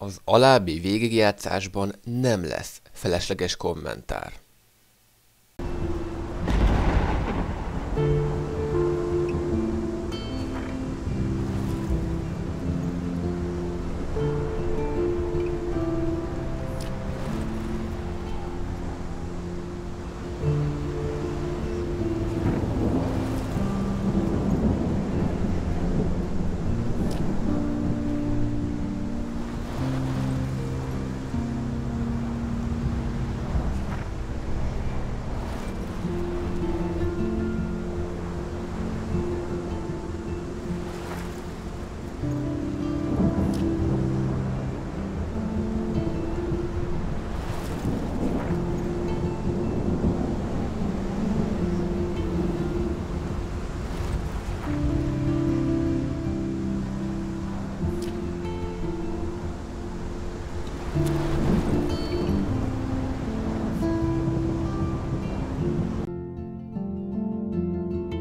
Az alábbi végigjátszásban nem lesz felesleges kommentár.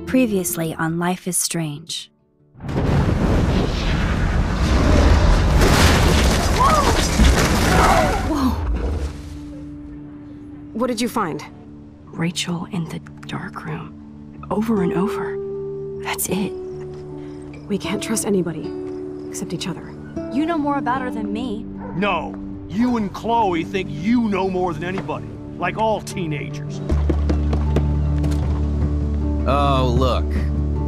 Previously on Life is Strange. Whoa! What did you find? Rachel in the dark room. Over and over. That's it. We can't trust anybody, except each other. You know more about her than me. No. You and Chloe think you know more than anybody. Like all teenagers. Oh, look.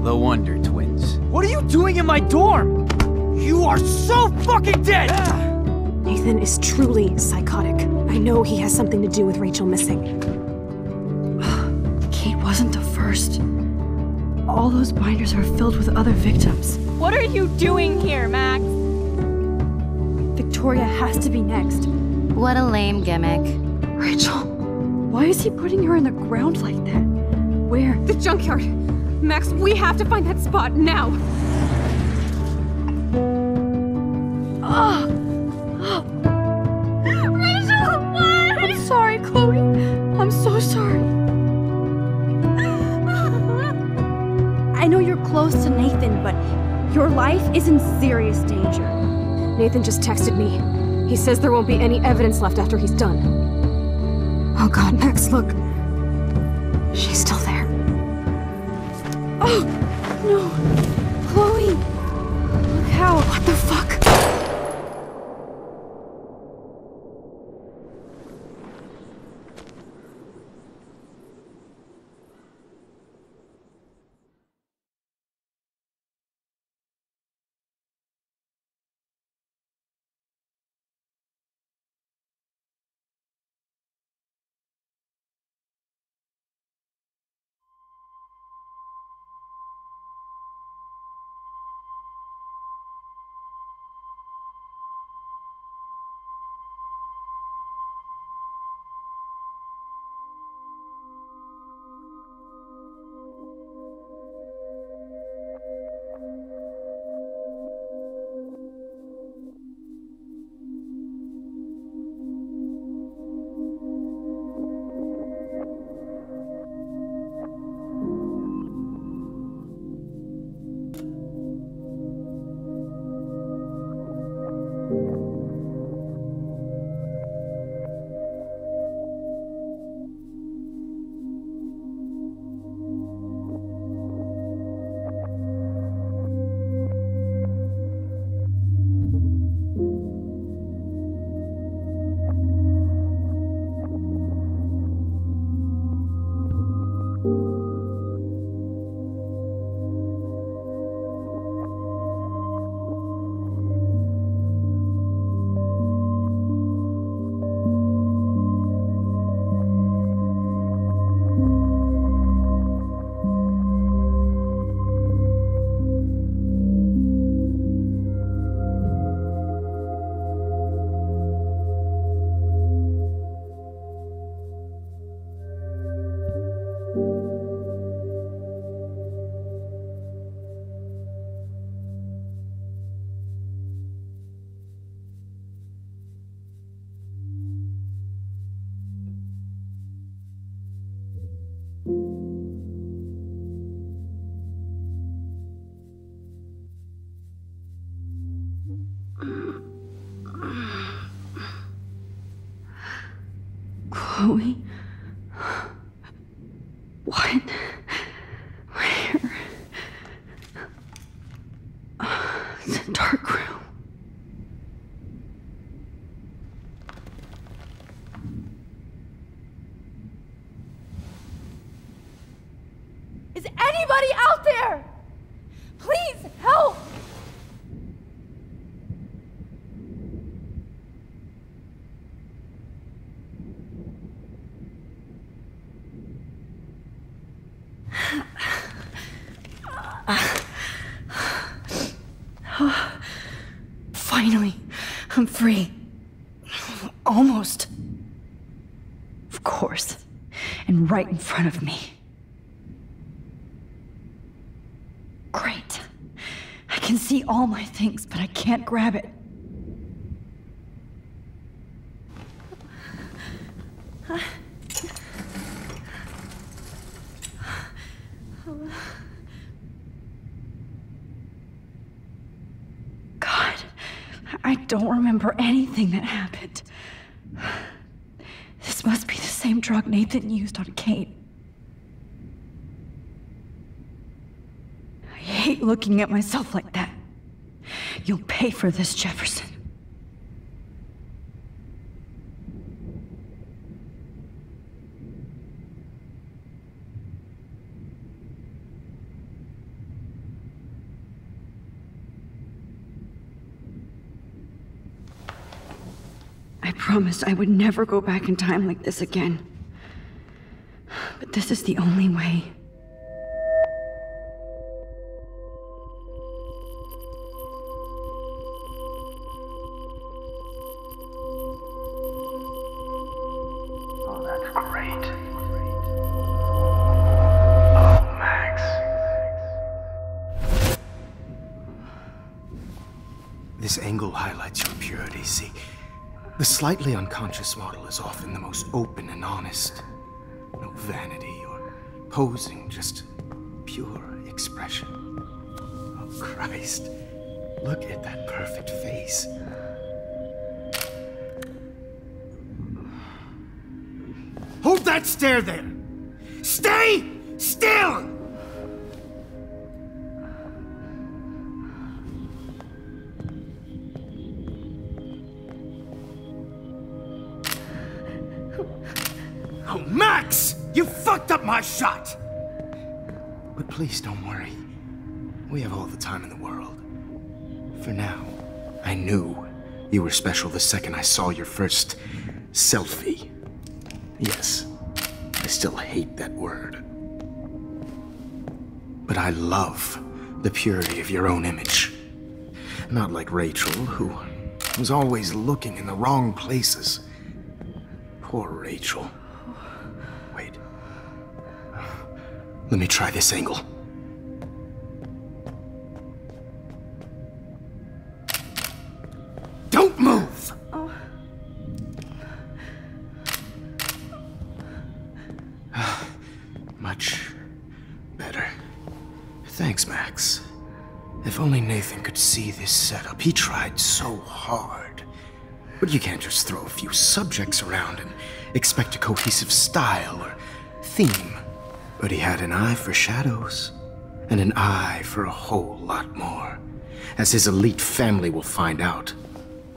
The Wonder Twins. What are you doing in my dorm? You are so fucking dead! Nathan is truly psychotic. I know he has something to do with Rachel missing. Kate wasn't the first. All those binders are filled with other victims. What are you doing here, Max? Victoria has to be next. What a lame gimmick. Rachel, why is he putting her in the ground like that? Where? The junkyard! Max, we have to find that spot now! Rachel, what? I'm sorry, Chloe. I'm so sorry. I know you're close to Nathan, but your life is in serious danger. Nathan just texted me. He says there won't be any evidence left after he's done. Oh God, Max, look. She's still there. Oh, no. Chloe. Look how. What the fuck? Chloe? What? Where? It's a dark room. Is anybody out there? Please help! Finally, I'm free. Almost. Of course. And right in front of me. Great. I can see all my things, but I can't grab it. God, I don't remember anything that happened. This must be the same drug Nathan used on Kate. I hate looking at myself like that. You'll pay for this, Jefferson. I promised I would never go back in time like this again. But this is the only way. Oh, that's great. Oh, Max. This angle highlights your purity, see? The slightly unconscious model is often the most open and honest. No vanity or posing, just pure expression. Oh, Christ. Look at that perfect face. Hold that stare there! Stay still! Oh, Max! You fucked up my shot! But please don't worry. We have all the time in the world. For now, I knew you were special the second I saw your first selfie. Yes, I still hate that word. But I love the purity of your own image. Not like Rachel, who was always looking in the wrong places. Poor Rachel. Wait. Let me try this angle. Don't move! Much better. Thanks, Max. If only Nathan could see this setup. He tried so hard. But you can't just throw a few subjects around and expect a cohesive style or theme. But he had an eye for shadows, and an eye for a whole lot more, as his elite family will find out,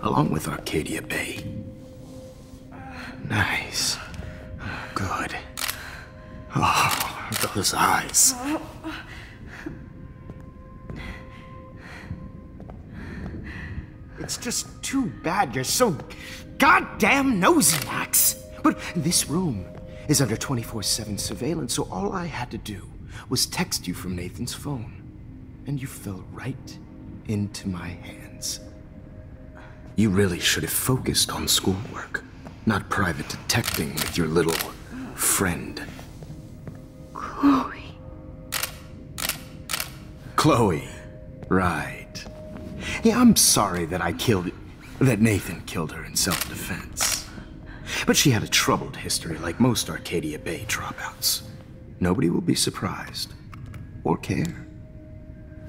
along with Arcadia Bay. Nice. Good. Oh, those eyes. It's just too bad you're so goddamn nosy, Max. But this room is under 24/7 surveillance, so all I had to do was text you from Nathan's phone. And you fell right into my hands. You really should have focused on schoolwork, not private detecting with your little friend. Chloe. Chloe. Right. Yeah, I'm sorry that that Nathan killed her in self-defense. But she had a troubled history like most Arcadia Bay dropouts. Nobody will be surprised. Or care.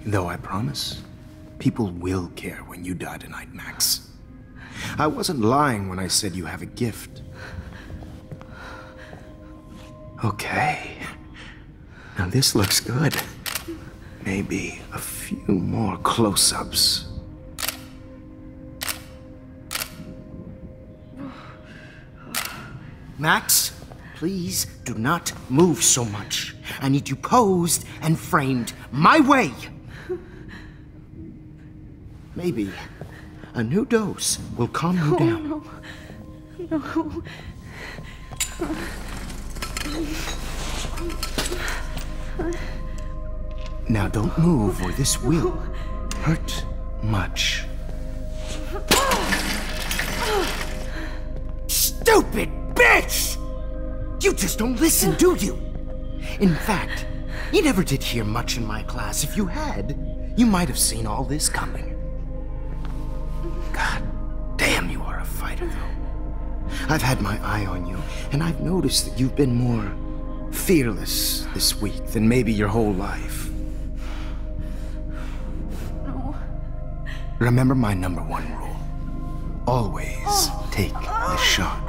Though I promise, people will care when you die tonight, Max. I wasn't lying when I said you have a gift. Okay. Now this looks good. Maybe a few more close-ups. Max, please do not move so much. I need you posed and framed my way. Maybe a new dose will calm you down. No. Now don't move or this will hurt much. Stupid bitch! You just don't listen, do you? In fact, you never did hear much in my class. If you had, you might have seen all this coming. God damn, you are a fighter, though. I've had my eye on you, and I've noticed that you've been more fearless this week than maybe your whole life. No. Remember my #1 rule. Always take the shot.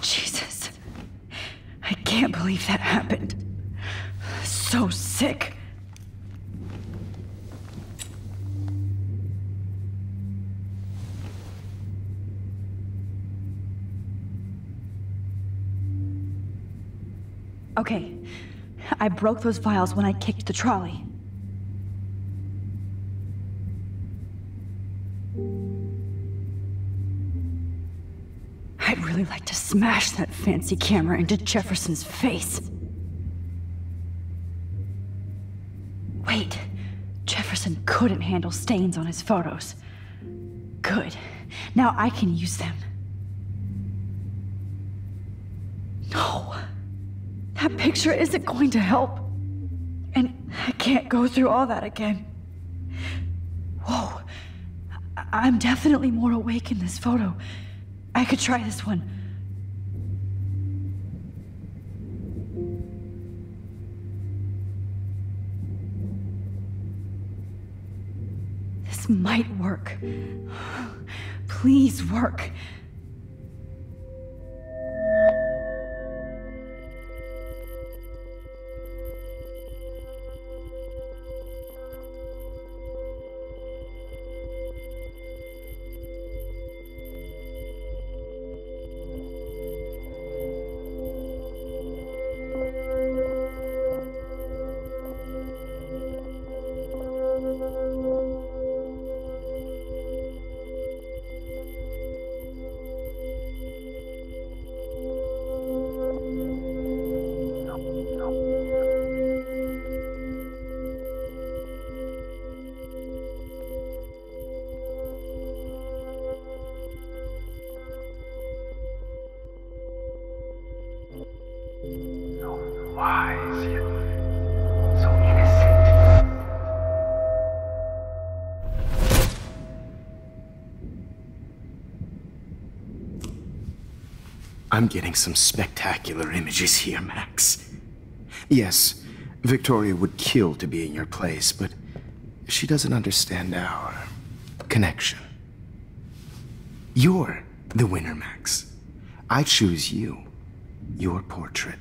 Jesus. I can't believe that happened. So sick. Okay, I broke those files when I kicked the trolley. I'd really like to smash that fancy camera into Jefferson's face. Wait, Jefferson couldn't handle stains on his photos. Good. Now I can use them. No. That picture isn't going to help. And I can't go through all that again. Whoa. I'm definitely more awake in this photo. I could try this one. This might work. Please work. Wise yet so innocent. I'm getting some spectacular images here, Max. Yes, Victoria would kill to be in your place, but she doesn't understand our connection. You're the winner, Max. I choose you. Your portrait.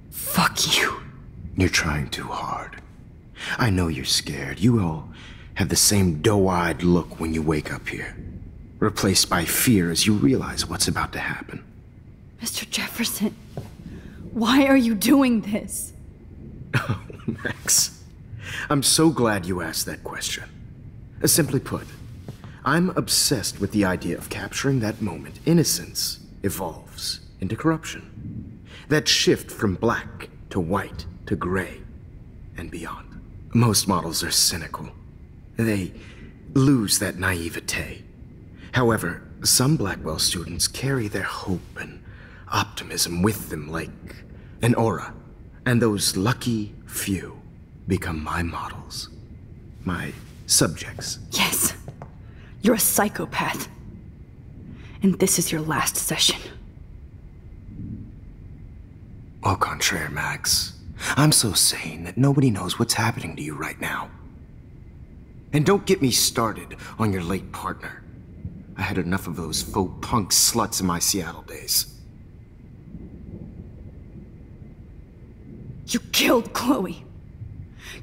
Fuck you. You're trying too hard. I know you're scared. You all have the same doe-eyed look when you wake up here, replaced by fear as you realize what's about to happen. Mr. Jefferson, why are you doing this? Oh, Max, I'm so glad you asked that question. Simply put, I'm obsessed with the idea of capturing that moment innocence evolves into corruption. That shift from black to white to gray and beyond. Most models are cynical. They lose that naivete. However, some Blackwell students carry their hope and optimism with them like an aura, and those lucky few become my models. My subjects. Yes. You're a psychopath. And this is your last session. Au contraire, Max. I'm so sane that nobody knows what's happening to you right now. And don't get me started on your late partner. I had enough of those faux punk sluts in my Seattle days. You killed Chloe.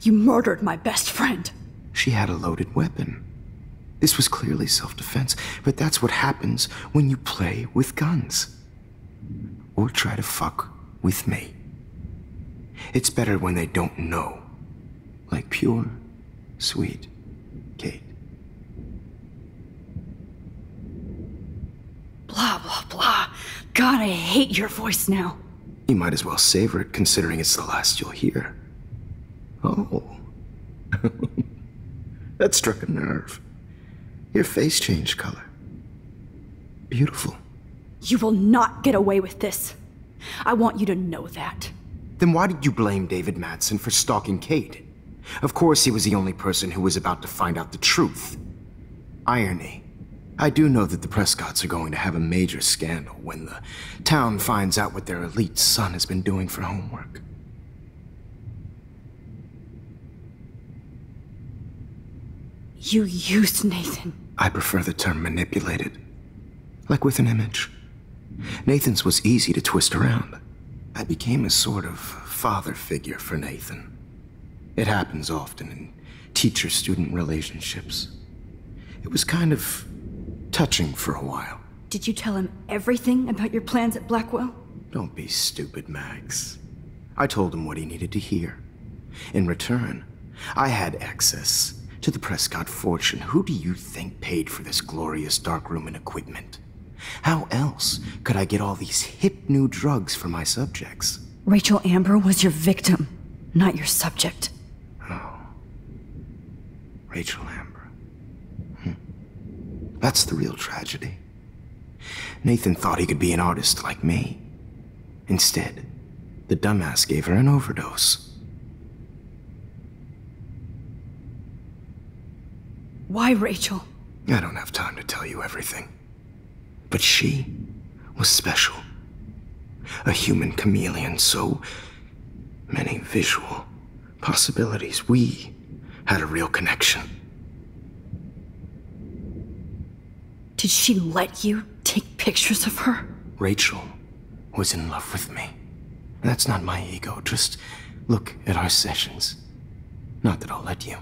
You murdered my best friend. She had a loaded weapon. This was clearly self-defense, but that's what happens when you play with guns. Or try to fuck with me. It's better when they don't know. Like pure, sweet Kate. Blah, blah, blah. God, I hate your voice now. You might as well savor it, considering it's the last you'll hear. Oh. That struck a nerve. Your face changed color. Beautiful. You will not get away with this. I want you to know that. Then why did you blame David Madsen for stalking Kate? Of course he was the only person who was about to find out the truth. Irony. I do know that the Prescotts are going to have a major scandal when the town finds out what their elite son has been doing for homework. You used Nathan. I prefer the term manipulated. Like with an image. Nathan's was easy to twist around. I became a sort of father figure for Nathan. It happens often in teacher-student relationships. It was kind of touching for a while. Did you tell him everything about your plans at Blackwell? Don't be stupid, Max. I told him what he needed to hear. In return, I had access to the Prescott fortune. Who do you think paid for this glorious darkroom and equipment? How else could I get all these hip new drugs for my subjects? Rachel Amber was your victim, not your subject. Oh. Rachel Amber. That's the real tragedy. Nathan thought he could be an artist like me. Instead, the dumbass gave her an overdose. Why Rachel? I don't have time to tell you everything. But she was special. A human chameleon, so many visual possibilities. We had a real connection. Did she let you take pictures of her? Rachel was in love with me. That's not my ego. Just look at our sessions. Not that I'll let you.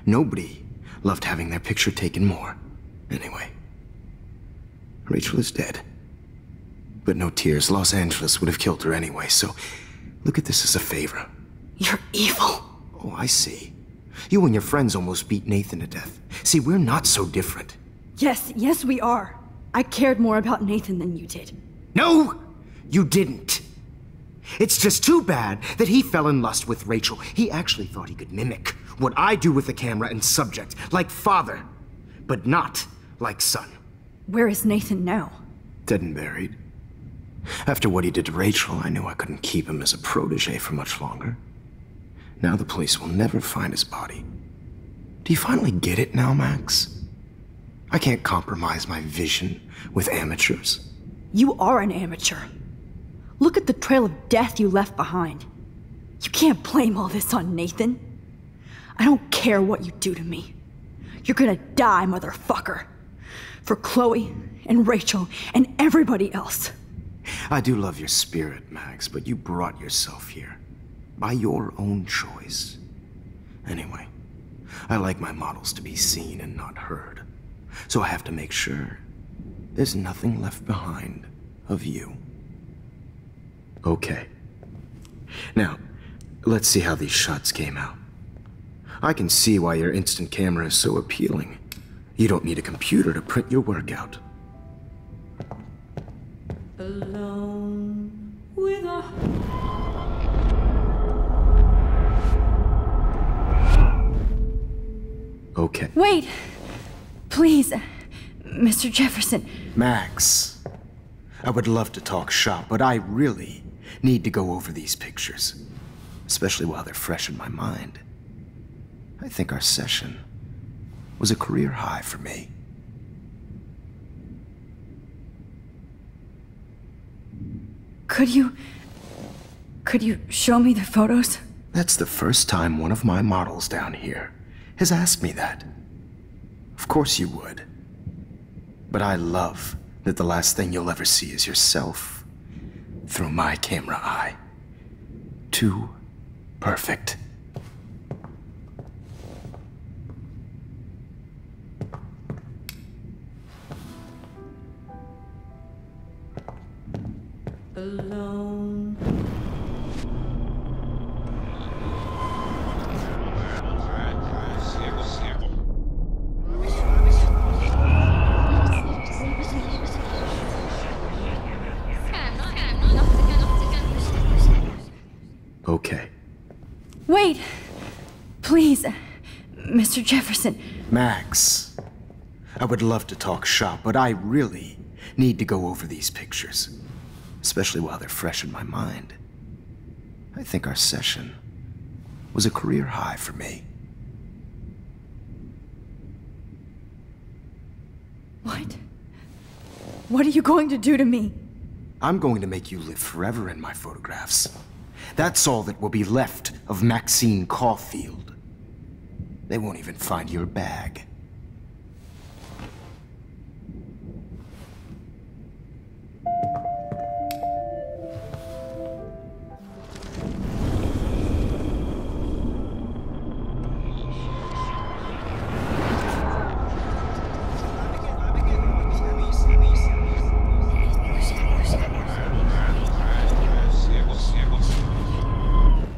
Nobody loved having their picture taken more. Anyway, Rachel is dead. But no tears. Los Angeles would have killed her anyway, so look at this as a favor. You're evil. Oh, I see. You and your friends almost beat Nathan to death. See, we're not so different. Yes, we are. I cared more about Nathan than you did. No, you didn't. It's just too bad that he fell in lust with Rachel. He actually thought he could mimic what I do with the camera and subject, like father, but not like son. Where is Nathan now? Dead and buried. After what he did to Rachel, I knew I couldn't keep him as a protege for much longer. Now the police will never find his body. Do you finally get it now, Max? I can't compromise my vision with amateurs. You are an amateur. Look at the trail of death you left behind. You can't blame all this on Nathan. I don't care what you do to me. You're gonna die, motherfucker. For Chloe and Rachel and everybody else. I do love your spirit, Max, but you brought yourself here. By your own choice. Anyway, I like my models to be seen and not heard. So I have to make sure there's nothing left behind of you. Okay. Now, let's see how these shots came out. I can see why your instant camera is so appealing. You don't need a computer to print your work out. Alone with a... Okay. Wait! Please, Mr. Jefferson. Max, I would love to talk shop, but I really need to go over these pictures. Especially while they're fresh in my mind. I think our session was a career high for me. Could you show me the photos? That's the first time one of my models down here has asked me that. Of course you would. But I love that the last thing you'll ever see is yourself through my camera eye. Too perfect. Alone. Okay. Wait! Please, Mr. Jefferson. Max, I would love to talk shop, but I really need to go over these pictures, especially while they're fresh in my mind. I think our session was a career high for me. What? What are you going to do to me? I'm going to make you live forever in my photographs. That's all that will be left of Maxine Caulfield. They won't even find your bag.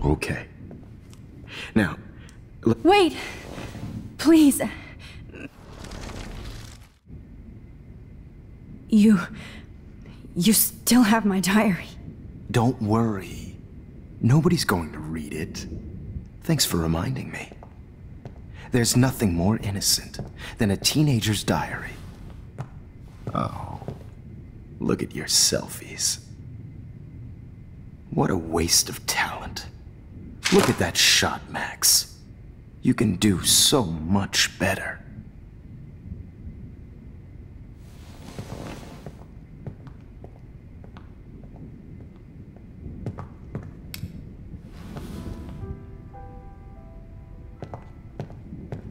Okay. Now, Wait! Please. You still have my diary. don't worry. Nobody's going to read it. Thanks for reminding me. There's nothing more innocent than a teenager's diary. Oh, look at your selfies. What a waste of talent. Look at that shot, Max. You can do so much better.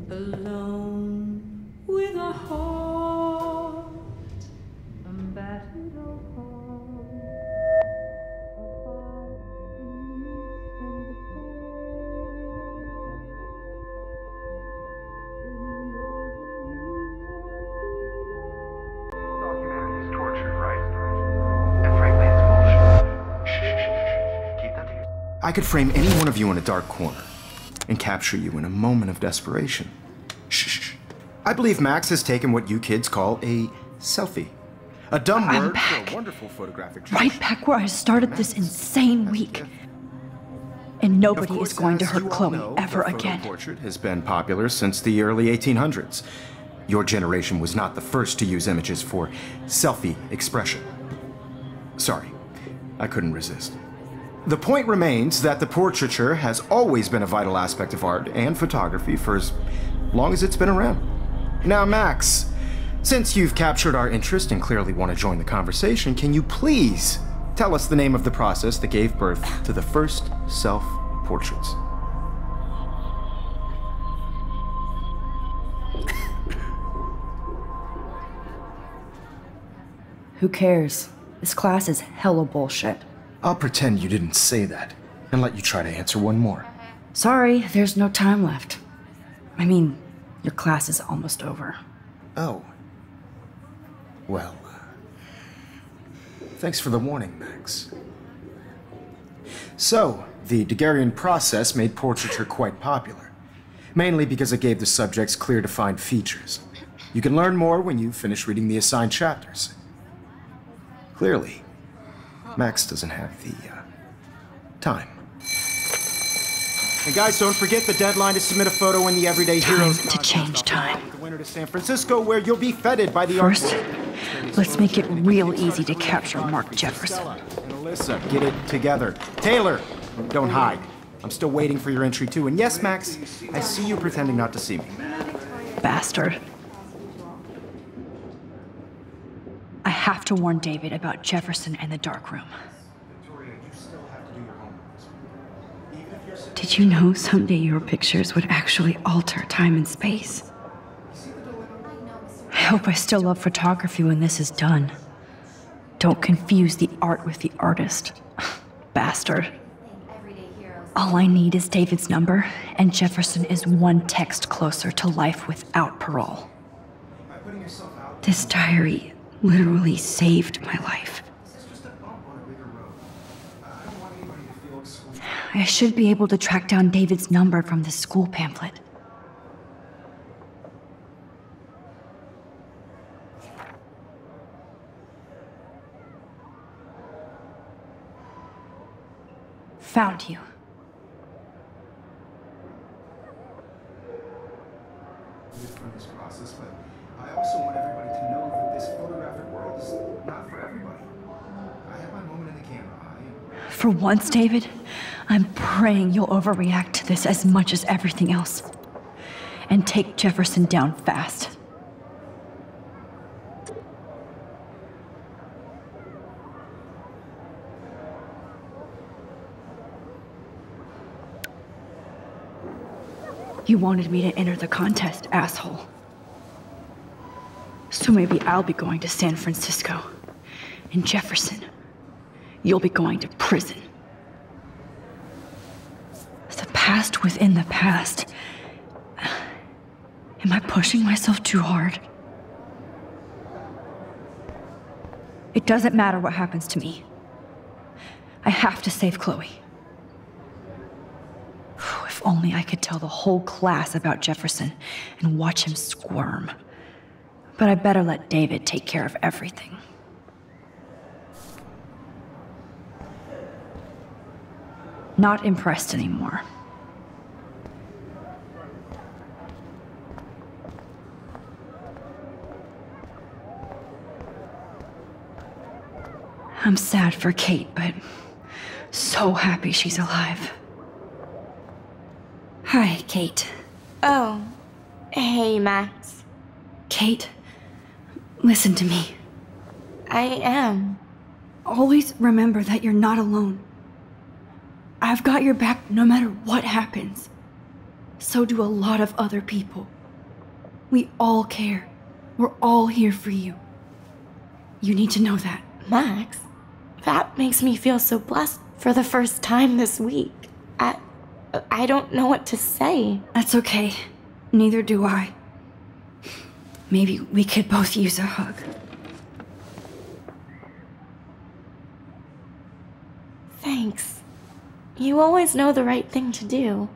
Alone with a heart, a battered heart, All humanity is torture, right? And frankly, it's bullshit. Shh. Keep that to yourself. I could frame any one of you in a dark corner and capture you in a moment of desperation. Shh. I believe Max has taken what you kids call a selfie. A dumb I'm word back. for a wonderful photographic right back where I started this insane week. And nobody is going to hurt Chloe ever again. The portrait has been popular since the early 1800s. Your generation was not the first to use images for selfie expression. Sorry, I couldn't resist. The point remains that the portraiture has always been a vital aspect of art and photography for as long as it's been around. Now, Max, since you've captured our interest and clearly want to join the conversation, can you please tell us the name of the process that gave birth to the first self-portraits? Who cares? This class is hella bullshit. I'll pretend you didn't say that and let you try to answer one more. Sorry, there's no time left. I mean, your class is almost over. Oh. Well, thanks for the warning, Max. So, the Daguerrean process made portraiture quite popular, mainly because it gave the subjects clear defined features. You can learn more when you finish reading the assigned chapters. Clearly, Max doesn't have the time. And guys, don't forget the deadline to submit a photo in the Everyday Heroes Time to change time. The winner to San Francisco, where you'll be feted by the First, let's make it real easy to capture Mark Jefferson. And Alyssa, get it together. Taylor, don't hide. I'm still waiting for your entry too. And yes, Max, I see you pretending not to see me. Bastard. I have to warn David about Jefferson and the dark room. Did you know someday your pictures would actually alter time and space? I hope I still love photography when this is done. Don't confuse the art with the artist. Bastard. All I need is David's number, and Jefferson is one text closer to life without parole. This diary literally saved my life. I should be able to track down David's number from the school pamphlet. Found you. From this process, but I also want everybody to know that this photographic world is not for everybody. I have my moment in the camera. For once, David, I'm praying you'll overreact to this as much as everything else. And take Jefferson down fast. You wanted me to enter the contest, asshole. So maybe I'll be going to San Francisco. And Jefferson, you'll be going to prison. The past within the past. Am I pushing myself too hard? It doesn't matter what happens to me. I have to save Chloe. If only I could tell the whole class about Jefferson and watch him squirm. But I better let David take care of everything. Not impressed anymore. I'm sad for Kate, but so happy she's alive. Hi, Kate. Oh, hey, Max. Kate, listen to me. I am. Always remember that you're not alone. I've got your back no matter what happens. So do a lot of other people. We all care. We're all here for you. You need to know that. Max, that makes me feel so blessed for the first time this week. I don't know what to say. That's okay. Neither do I. Maybe we could both use a hug. Thanks. You always know the right thing to do.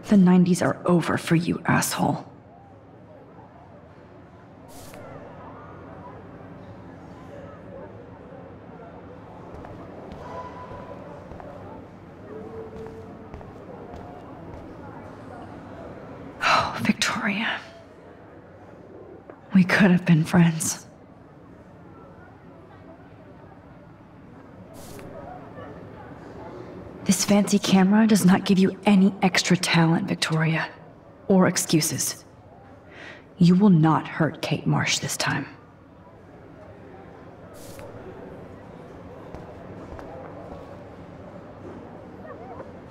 The 90s are over for you, asshole. Oh, Victoria. We could have been friends. This fancy camera does not give you any extra talent, Victoria, or excuses. You will not hurt Kate Marsh this time.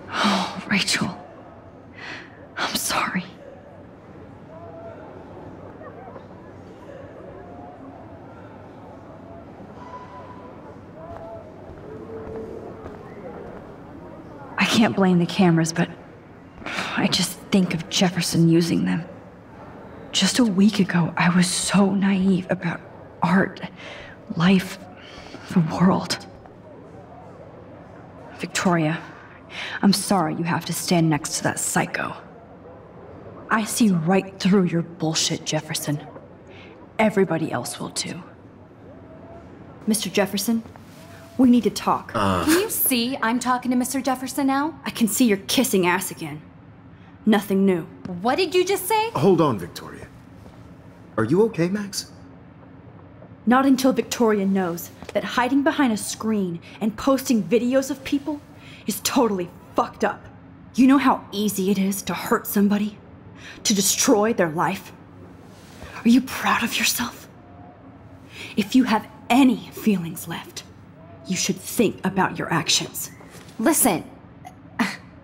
Oh, Rachel. I'm sorry. I can't blame the cameras, but I just think of Jefferson using them. Just a week ago, I was so naive about art, life, the world. Victoria, I'm sorry you have to stand next to that psycho. I see right through your bullshit, Jefferson. Everybody else will too. Mr. Jefferson, we need to talk. Can you see I'm talking to Mr. Jefferson now? I can see you're kissing ass again. Nothing new. What did you just say? Hold on, Victoria. Are you okay, Max? Not until Victoria knows that hiding behind a screen and posting videos of people is totally fucked up. You know how easy it is to hurt somebody? To destroy their life? Are you proud of yourself? If you have any feelings left, you should think about your actions. Listen,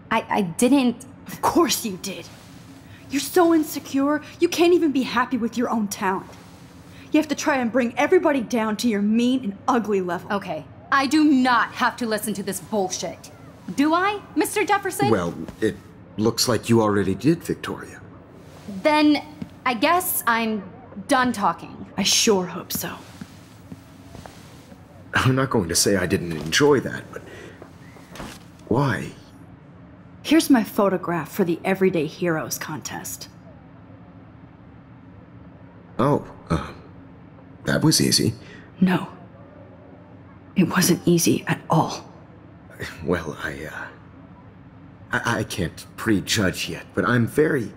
I didn't... Of course you did. You're so insecure, you can't even be happy with your own talent. You have to try and bring everybody down to your mean and ugly level. Okay, I do not have to listen to this bullshit. Do I, Mr. Jefferson? Well, it looks like you already did, Victoria. Then I guess I'm done talking. I sure hope so. I'm not going to say I didn't enjoy that, but why? Here's my photograph for the Everyday Heroes contest. Oh, that was easy. No. It wasn't easy at all. Well, I can't prejudge yet, but I'm very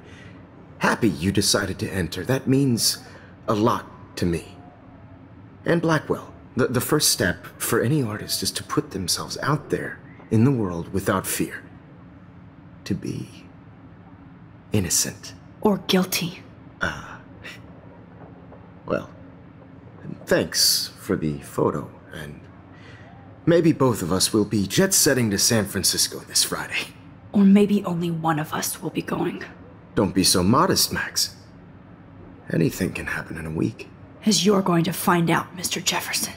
happy you decided to enter. That means a lot to me. And Blackwell. The first step for any artist is to put themselves out there in the world without fear. To be innocent. Or guilty. Well, thanks for the photo, and maybe both of us will be jet-setting to San Francisco this Friday. Or maybe only one of us will be going. Don't be so modest, Max. Anything can happen in a week. As you're going to find out, Mr. Jefferson.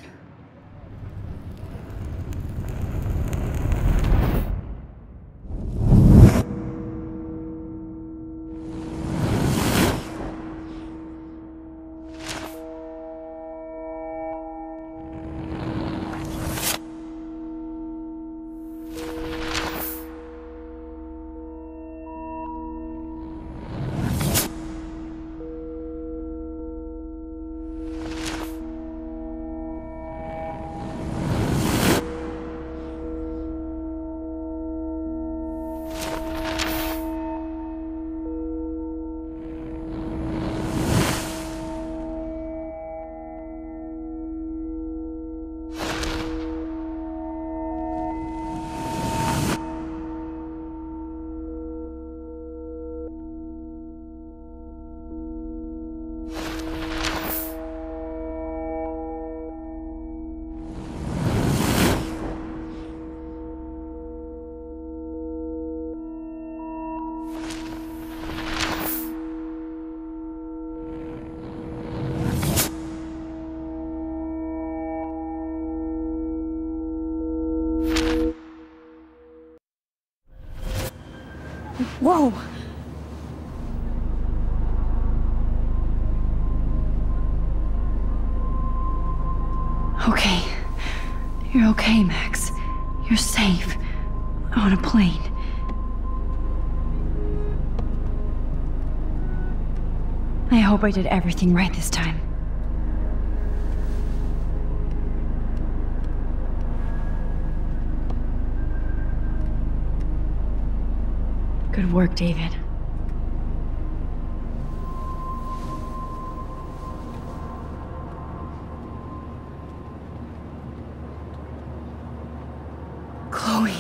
Whoa! Okay. You're okay, Max. You're safe. On a plane. hope I did everything right this time. Good work, David. Chloe.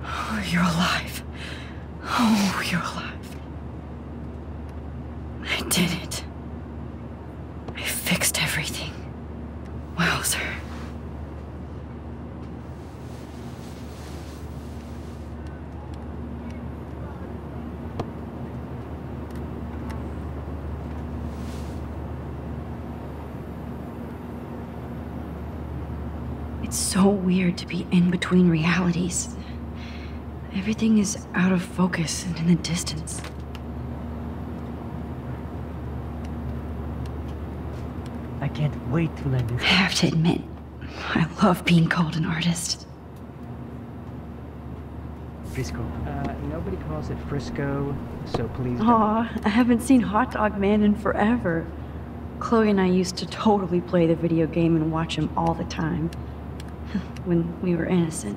Oh, you're alive. Oh, you're alive. I did it. I fixed everything. Wowzer. It's so weird to be in between realities. Everything is out of focus and in the distance. I can't wait to learn this. I have to admit, I love being called an artist. Frisco. Nobody calls it Frisco, so please don't. Aw, I haven't seen Hot Dog Man in forever. Chloe and I used to totally play the video game and watch him all the time. When we were innocent.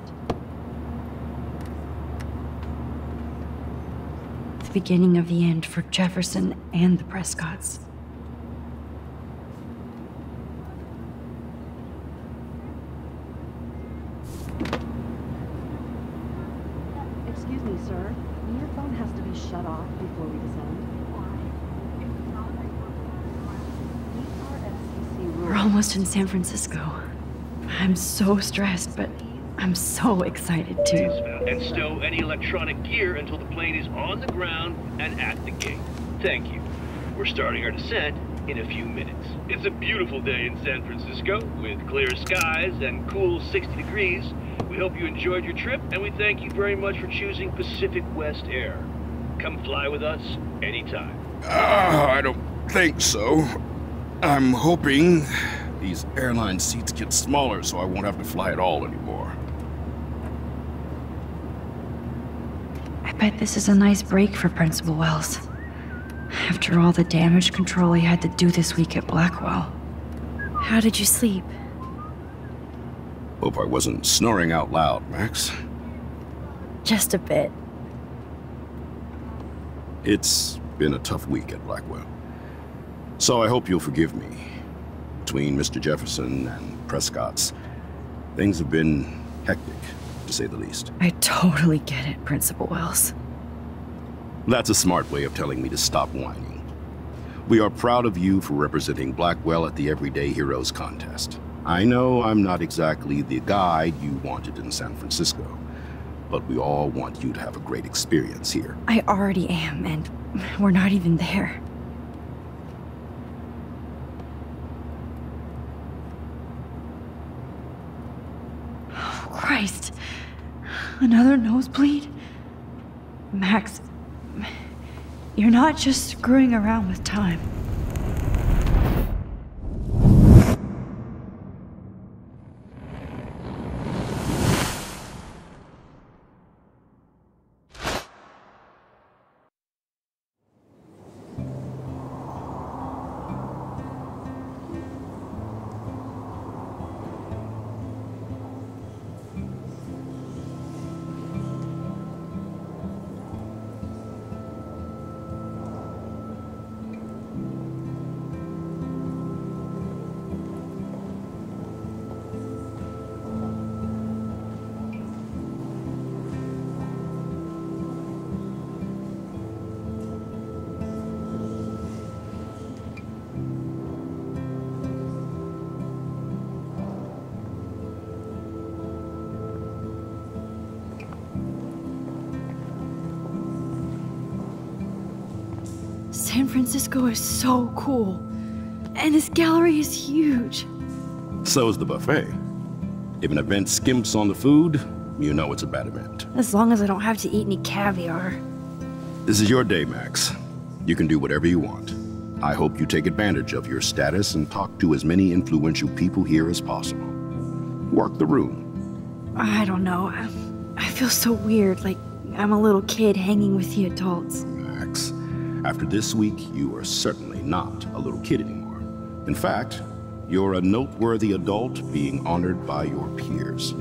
The beginning of the end for Jefferson and the Prescotts. Excuse me, sir. Your phone has to be shut off before we descend. We're almost in San Francisco. I'm so stressed, but I'm so excited too. And stow any electronic gear until the plane is on the ground and at the gate. Thank you. We're starting our descent in a few minutes. It's a beautiful day in San Francisco with clear skies and cool 60 degrees. We hope you enjoyed your trip, and we thank you very much for choosing Pacific West Air. Come fly with us anytime. I don't think so. I'm hoping these airline seats get smaller so I won't have to fly at all anymore. I bet this is a nice break for Principal Wells. After all the damage control he had to do this week at Blackwell. How did you sleep? Hope I wasn't snoring out loud, Max. Just a bit. It's been a tough week at Blackwell. So I hope you'll forgive me. Between Mr. Jefferson and Prescott's, things have been hectic, to say the least. I totally get it, Principal Wells. That's a smart way of telling me to stop whining. We are proud of you for representing Blackwell at the Everyday Heroes contest. I know I'm not exactly the guide you wanted in San Francisco, but we all want you to have a great experience here. I already am, and we're not even there. Oh, Christ. Another nosebleed? Max, you're not just screwing around with time. San Francisco is so cool. And this gallery is huge. So is the buffet. If an event skimps on the food, you know it's a bad event. As long as I don't have to eat any caviar. This is your day, Max. You can do whatever you want. I hope you take advantage of your status and talk to as many influential people here as possible. Work the room. I don't know. I feel so weird, like I'm a little kid hanging with the adults. Max, after this week, you are certainly not a little kid anymore. In fact, you're a noteworthy adult being honored by your peers.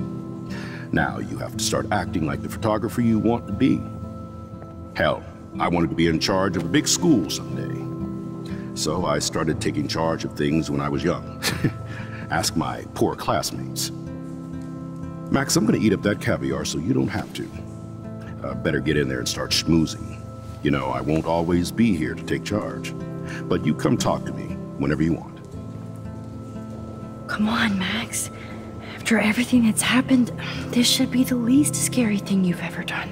Now you have to start acting like the photographer you want to be. Hell, I wanted to be in charge of a big school someday. So I started taking charge of things when I was young. Ask my poor classmates. Max, I'm gonna eat up that caviar so you don't have to. Better get in there and start schmoozing. You know, I won't always be here to take charge. But you come talk to me whenever you want. Come on, Max. After everything that's happened, this should be the least scary thing you've ever done.